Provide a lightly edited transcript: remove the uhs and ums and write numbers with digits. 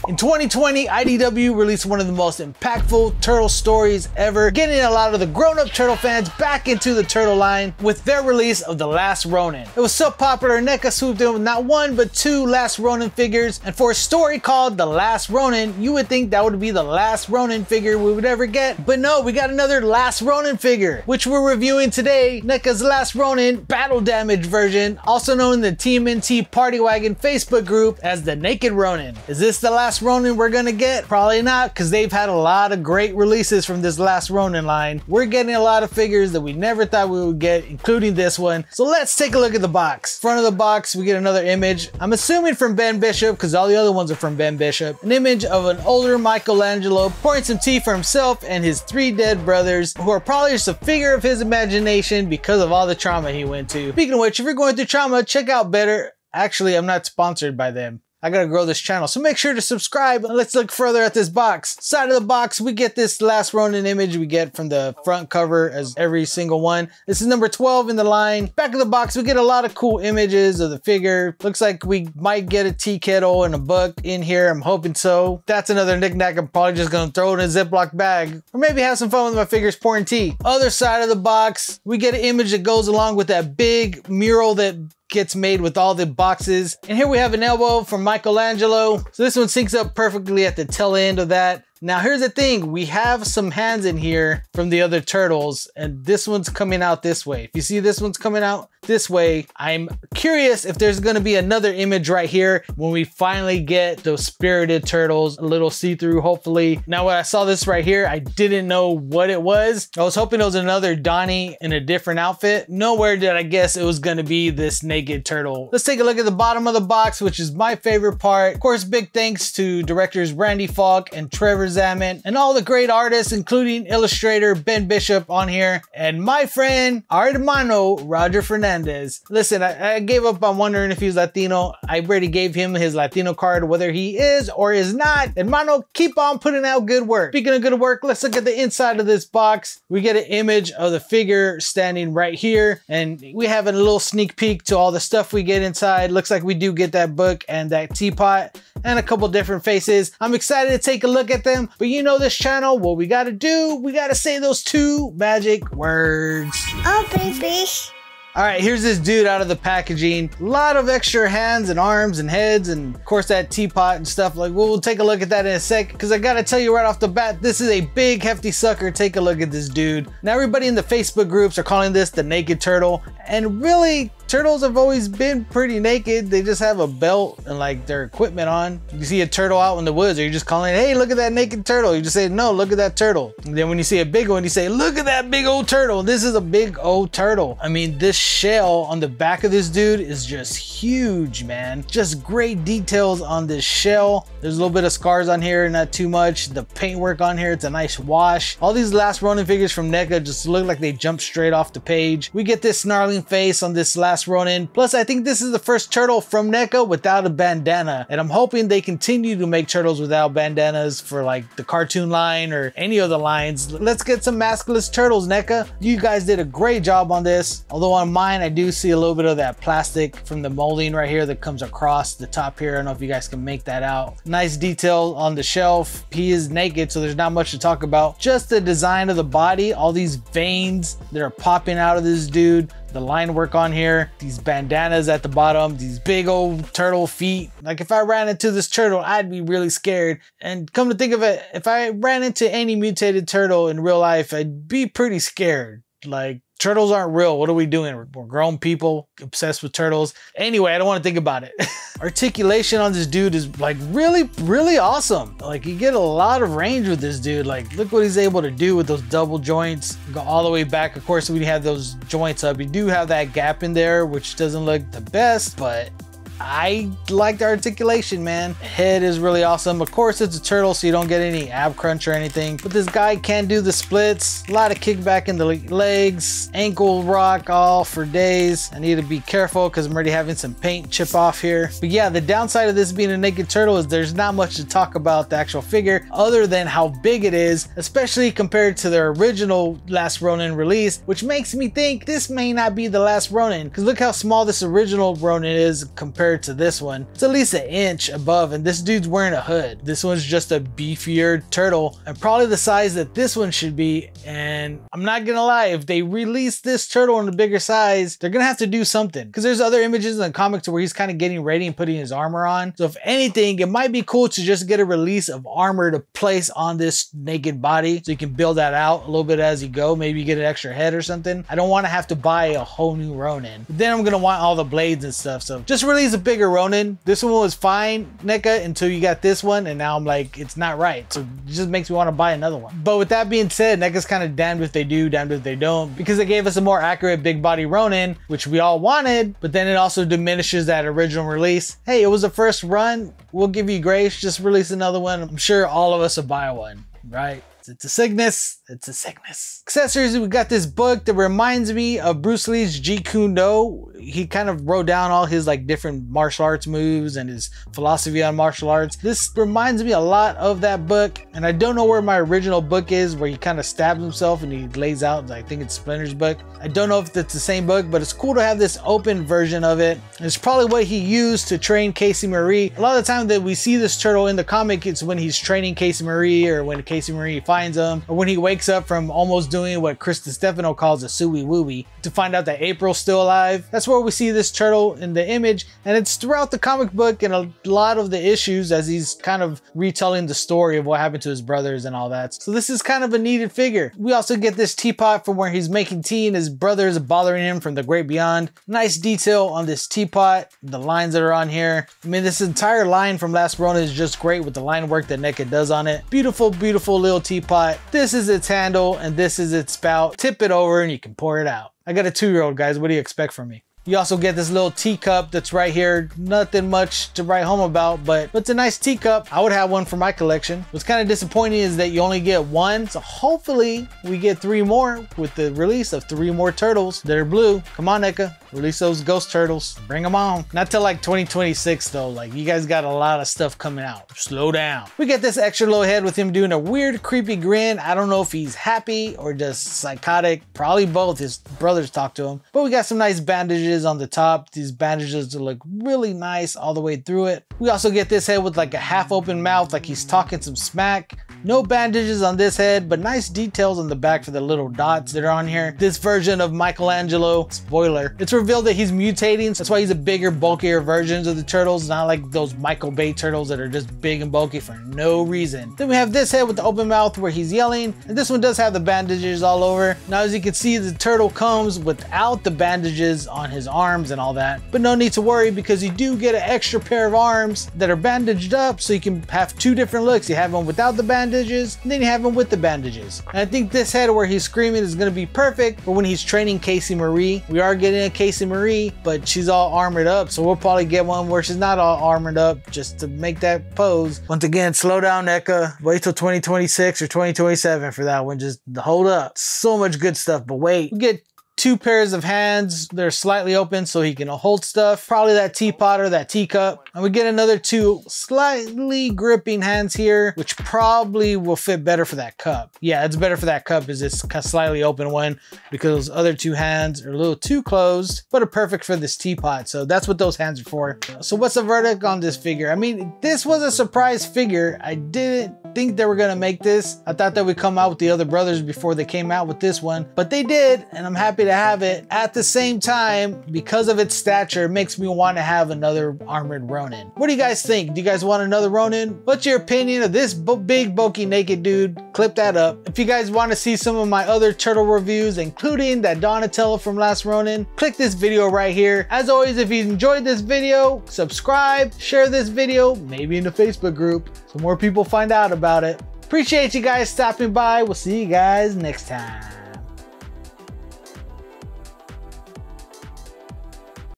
In 2020, IDW released one of the most impactful turtle stories ever, getting a lot of the grown-up turtle fans back into the turtle line with their release of The Last Ronin. It was so popular, NECA swooped in with not one but two Last Ronin figures, and for a story called The Last Ronin, you would think that would be the last Ronin figure we would ever get, but no, we got another Last Ronin figure, which we're reviewing today, NECA's Last Ronin Battle Damage version, also known in the TMNT Party Wagon Facebook group as the Naked Ronin. Is this the last Ronin we're gonna get? Probably not, because they've had a lot of great releases from this Last Ronin line. We're getting a lot of figures that we never thought we would get, including this one. So let's take a look at the box. Front of the box, we get another image. I'm assuming from Ben Bishop, because all the other ones are from Ben Bishop. An image of an older Michelangelo pouring some tea for himself and his three dead brothers, who are probably just a figure of his imagination because of all the trauma he went to. Speaking of which, if you're going through trauma, check out Better. Actually, I'm not sponsored by them. I gotta grow this channel, so make sure to subscribe. Let's look further at this box. Side of the box, we get this Last Ronin image we get from the front cover as every single one. This is number 12 in the line. Back of the box, we get a lot of cool images of the figure. Looks like we might get a tea kettle and a book in here. I'm hoping so. That's another knickknack. I'm probably just gonna throw it in a Ziploc bag, or maybe have some fun with my figures pouring tea. Other side of the box, we get an image that goes along with that big mural that gets made with all the boxes. And here we have an elbow from Michelangelo. So this one syncs up perfectly at the tail end of that. Now here's the thing, we have some hands in here from the other turtles, and this one's coming out this way. If you see this one's coming out this way, I'm curious if there's gonna be another image right here when we finally get those spirited turtles, a little see-through hopefully. Now when I saw this right here, I didn't know what it was. I was hoping it was another Donnie in a different outfit. Nowhere did I guess it was gonna be this naked turtle. Let's take a look at the bottom of the box, which is my favorite part. Of course, big thanks to directors Randy Falk and Trevor Zaman, and all the great artists, including illustrator Ben Bishop on here, and my friend, our hermano, Roger Fernandez. Listen, I gave up on wondering if he was Latino. I already gave him his Latino card, whether he is or is not. Hermano, keep on putting out good work. Speaking of good work, let's look at the inside of this box. We get an image of the figure standing right here, and we have a little sneak peek to all the stuff we get inside. Looks like we do get that book and that teapot and a couple different faces. I'm excited to take a look at them, but you know this channel, what we gotta do, we gotta say those two magic words. Oh, baby. All right, here's this dude out of the packaging. A lot of extra hands and arms and heads, and of course that teapot and stuff. Like, we'll take a look at that in a sec, because I gotta tell you right off the bat, this is a big hefty sucker. Take a look at this dude. Now everybody in the Facebook groups are calling this the Naked Turtle, and really, turtles have always been pretty naked. They just have a belt and like their equipment on. You see a turtle out in the woods, are you just calling it, hey, look at that naked turtle? You just say, no, look at that turtle. And then when you see a big one, you say, look at that big old turtle. This is a big old turtle. I mean, this shell on the back of this dude is just huge, man. Just great details on this shell. There's a little bit of scars on here, not too much. The paintwork on here, it's a nice wash. All these Last Ronin figures from NECA just look like they jumped straight off the page. We get this snarling face on this Last Ronin. Plus, I think this is the first turtle from NECA without a bandana, and I'm hoping they continue to make turtles without bandanas for like the cartoon line or any of the lines. Let's get some maskless turtles, NECA. You guys did a great job on this. Although on mine, I do see a little bit of that plastic from the molding right here that comes across the top here. I don't know if you guys can make that out. Nice detail on the shelf. He is naked, so there's not much to talk about. Just the design of the body, all these veins that are popping out of this dude. The line work on here, these bandanas at the bottom, these big old turtle feet. Like if I ran into this turtle, I'd be really scared. And come to think of it, if I ran into any mutated turtle in real life, I'd be pretty scared. Like, turtles aren't real. What are we doing? We're grown people obsessed with turtles. Anyway, I don't want to think about it. Articulation on this dude is like really awesome. Like, you get a lot of range with this dude. Like, look what he's able to do with those double joints. Go all the way back. Of course, when you have those joints up, you do have that gap in there, which doesn't look the best, but I like the articulation, man. Head is really awesome. Of course, it's a turtle, so you don't get any ab crunch or anything. But this guy can do the splits. A lot of kickback in the legs. Ankle rock all for days. I need to be careful because I'm already having some paint chip off here. But yeah, the downside of this being a naked turtle is there's not much to talk about the actual figure other than how big it is, especially compared to their original Last Ronin release, which makes me think this may not be the Last Ronin, because look how small this original Ronin is compared compared to this one. It's at least an inch above, and this dude's wearing a hood. This one's just a beefier turtle, and probably the size that this one should be. And I'm not gonna lie, if they release this turtle in a bigger size, they're gonna have to do something, because there's other images in the comics where he's kind of getting ready and putting his armor on. So if anything, it might be cool to just get a release of armor to place on this naked body, so you can build that out a little bit as you go. Maybe get an extra head or something. I don't want to have to buy a whole new Ronin. But then I'm gonna want all the blades and stuff. So just release a bigger Ronin. This one was fine, NECA, until you got this one, and now I'm like, it's not right. So it just makes me want to buy another one. But with that being said, NECA's kind of damned if they do, damned if they don't, because they gave us a more accurate big body Ronin, which we all wanted, but then it also diminishes that original release. Hey, it was the first run. We'll give you grace. Just release another one. I'm sure all of us will buy one, right? It's a sickness. It's a sickness. Accessories, we got this book that reminds me of Bruce Lee's Jeet Kune Do. He kind of wrote down all his like different martial arts moves and his philosophy on martial arts. This reminds me a lot of that book, and I don't know where my original book is, where he kind of stabs himself and he lays out, I think it's Splinter's book. I don't know if it's the same book, but it's cool to have this open version of it. And it's probably what he used to train Casey Marie. A lot of the time that we see this turtle in the comic, it's when he's training Casey Marie, or when Casey Marie finds him, or when he wakes up from almost doing what Chris DiStefano calls a suey wooey to find out that April's still alive. That's where we see this turtle in the image, and it's throughout the comic book and a lot of the issues as he's kind of retelling the story of what happened to his brothers and all that. So this is kind of a needed figure. We also get this teapot from where he's making tea and his brothers are bothering him from the great beyond. Nice detail on this teapot, the lines that are on here. I mean, this entire line from Last Ronin is just great with the line work that NECA does on it. Beautiful, beautiful little teapot. This is its handle and this is its spout. Tip it over and you can pour it out. I got a 2-year-old, guys. What do you expect from me? You also get this little teacup that's right here. Nothing much to write home about, but it's a nice teacup. I would have one for my collection. What's kind of disappointing is that you only get one. So hopefully we get 3 more with the release of 3 more turtles that are blue. Come on, NECA. Release those ghost turtles. Bring them on. Not till like 2026 though. Like, you guys got a lot of stuff coming out. Slow down. We get this extra low head with him doing a weird creepy grin. I don't know if he's happy or just psychotic. Probably both. His brothers talk to him. But we got some nice bandages on the top. These bandages look really nice all the way through it. We also get this head with like a half open mouth, like he's talking some smack. No bandages on this head, but nice details on the back for the little dots that are on here. This version of Michelangelo, spoiler, it's revealed that he's mutating. So that's why he's a bigger, bulkier version of the turtles, not like those Michael Bay turtles that are just big and bulky for no reason. Then we have this head with the open mouth where he's yelling, and this one does have the bandages all over. Now, as you can see, the turtle comes without the bandages on his arms and all that, but no need to worry because you do get an extra pair of arms that are bandaged up, so you can have 2 different looks. You have one without the bandages, and then you have one with the bandages. And I think this head where he's screaming is going to be perfect for when he's training Casey Marie. We are getting a Casey Marie, but she's all armored up, so we'll probably get one where she's not all armored up just to make that pose. Once again, slow down, NECA. Wait till 2026 or 2027 for that one. Just hold up. So much good stuff, but wait. We get 2 pairs of hands. They're slightly open so he can hold stuff. Probably that teapot or that teacup. And we get another 2 slightly gripping hands here, which probably will fit better for that cup. Yeah, it's better for that cup is this slightly open one, because those other 2 hands are a little too closed, but are perfect for this teapot. So that's what those hands are for. So what's the verdict on this figure? I mean, this was a surprise figure. I didn't think they were gonna make this. I thought they would come out with the other brothers before they came out with this one, but they did, and I'm happy to have it. At the same time, because of its stature, it makes me want to have another armored Ronin. What do you guys think? Do you guys want another Ronin? What's your opinion of this big bulky naked dude? Clip that up. If you guys want to see some of my other turtle reviews, including that Donatello from Last Ronin, click this video right here. As always, if you enjoyed this video, subscribe, share this video, maybe in the Facebook group, so more people find out about it. Appreciate you guys stopping by. We'll see you guys next time.